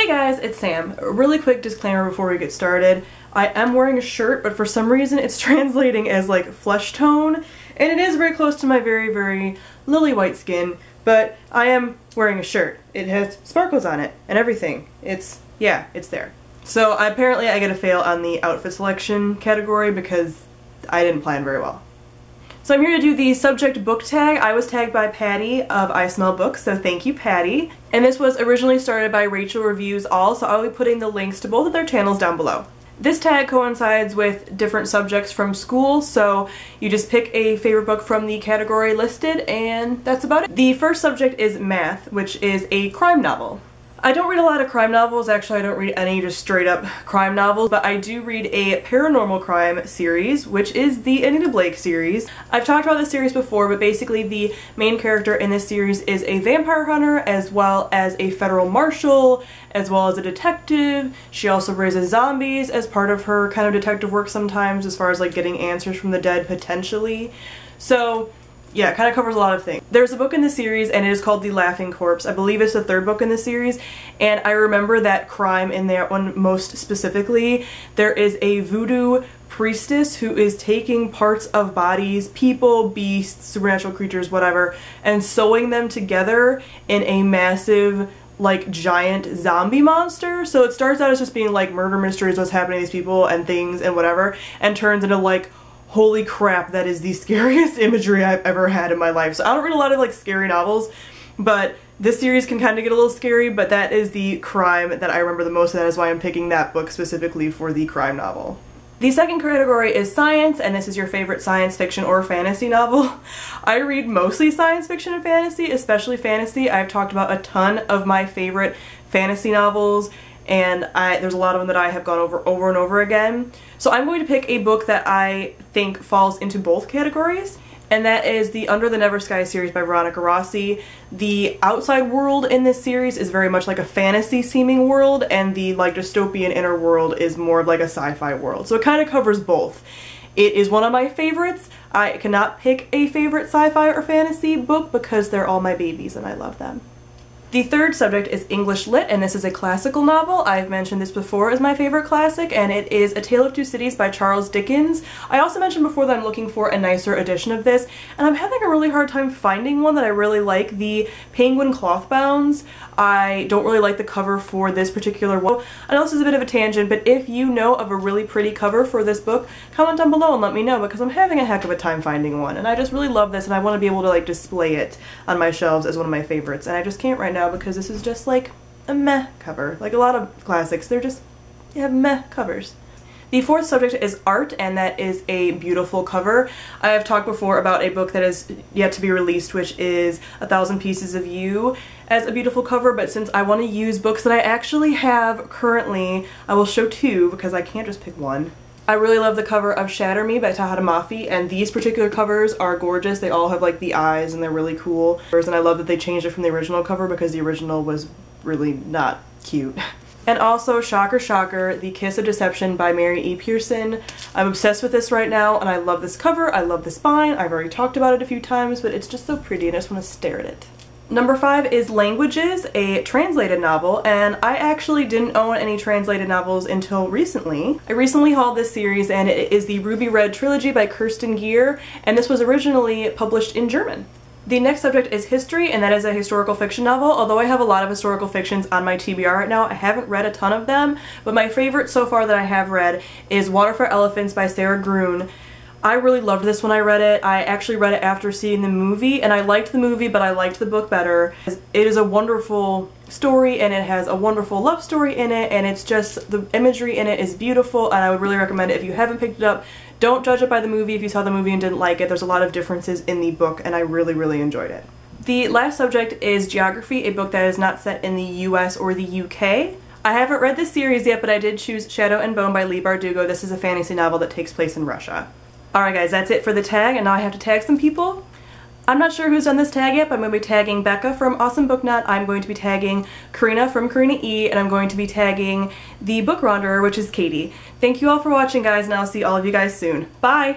Hey guys, it's Sam. A really quick disclaimer before we get started. I am wearing a shirt, but for some reason it's translating as like flesh tone, and it is very close to my very lily white skin, but I am wearing a shirt. It has sparkles on it and everything. It's there. So apparently I get a fail on the outfit selection category because I didn't plan very well. So I'm here to do the subject book tag. I was tagged by Patty of I Smell Books, so thank you, Patty. And this was originally started by Rachel Reviews All, so I'll be putting the links to both of their channels down below. This tag coincides with different subjects from school, so you just pick a favorite book from the category listed, and that's about it. The first subject is math, which is a crime novel. I don't read a lot of crime novels. Actually, I don't read any just straight up crime novels, but I do read a paranormal crime series, which is the Anita Blake series. I've talked about this series before, but basically the main character in this series is a vampire hunter, as well as a federal marshal, as well as a detective. She also raises zombies as part of her kind of detective work sometimes, as far as like getting answers from the dead potentially. So yeah, it kind of covers a lot of things. There's a book in the series and it is called The Laughing Corpse. I believe it's the third book in the series, and I remember that crime in that one most specifically. There is a voodoo priestess who is taking parts of bodies, people, beasts, supernatural creatures, whatever, and sewing them together in a massive, like, giant zombie monster. So it starts out as just being like murder mysteries, what's happening to these people and things and whatever, and turns into like, holy crap, that is the scariest imagery I've ever had in my life. So I don't read a lot of like scary novels, but this series can kind of get a little scary, but that is the crime that I remember the most, and that is why I'm picking that book specifically for the crime novel. The second category is science, and this is your favorite science fiction or fantasy novel. I read mostly science fiction and fantasy, especially fantasy. I've talked about a ton of my favorite fantasy novels, and there's a lot of them that I have gone over and over again. So I'm going to pick a book that I think falls into both categories, and that is the Under the Never Sky series by Veronica Rossi. The outside world in this series is very much like a fantasy seeming world, and the like dystopian inner world is more of like a sci-fi world. So it kind of covers both. It is one of my favorites. I cannot pick a favorite sci-fi or fantasy book because they're all my babies and I love them. The third subject is English Lit, and this is a classical novel. I've mentioned this before as my favorite classic, and it is A Tale of Two Cities by Charles Dickens. I also mentioned before that I'm looking for a nicer edition of this, and I'm having a really hard time finding one that I really like. The Penguin cloth bounds, I don't really like the cover for this particular one. I know this is a bit of a tangent, but if you know of a really pretty cover for this book, comment down below and let me know, because I'm having a heck of a time finding one, and I just really love this, and I want to be able to like display it on my shelves as one of my favorites, and I just can't right now because this is just like a meh cover. Like a lot of classics, they have meh covers. The fourth subject is art, and that is a beautiful cover. I have talked before about a book that is yet to be released, which is 1,000 Pieces of You as a beautiful cover, but since I want to use books that I actually have currently, I will show two because I can't just pick one. I really love the cover of Shatter Me by Tahereh Mafi, and these particular covers are gorgeous. They all have like the eyes and they're really cool. And I love that they changed it from the original cover because the original was really not cute. And also, shocker shocker, The Kiss of Deception by Mary E. Pearson. I'm obsessed with this right now, and I love this cover, I love the spine, I've already talked about it a few times, but it's just so pretty and I just want to stare at it. Number 5 is Languages, a translated novel, and I actually didn't own any translated novels until recently. I recently hauled this series, and it is the Ruby Red trilogy by Kirsten Gier, and this was originally published in German. The next subject is history, and that is a historical fiction novel. Although I have a lot of historical fictions on my TBR right now, I haven't read a ton of them, but my favorite so far that I have read is Water for Elephants by Sarah Gruen. I really loved this when I read it. I actually read it after seeing the movie, and I liked the movie, but I liked the book better. It is a wonderful story, and it has a wonderful love story in it, and it's just, the imagery in it is beautiful, and I would really recommend it. If you haven't picked it up, don't judge it by the movie. If you saw the movie and didn't like it, there's a lot of differences in the book, and I really enjoyed it. The last subject is Geography, a book that is not set in the US or the UK. I haven't read this series yet, but I did choose Shadow and Bone by Leigh Bardugo. This is a fantasy novel that takes place in Russia. Alright guys, that's it for the tag, and now I have to tag some people. I'm not sure who's done this tag yet, but I'm going to be tagging Becca from Awesome Book Nut, I'm going to be tagging Karina from Karina E, and I'm going to be tagging the Book Wanderer, which is Katie. Thank you all for watching guys, and I'll see all of you guys soon. Bye!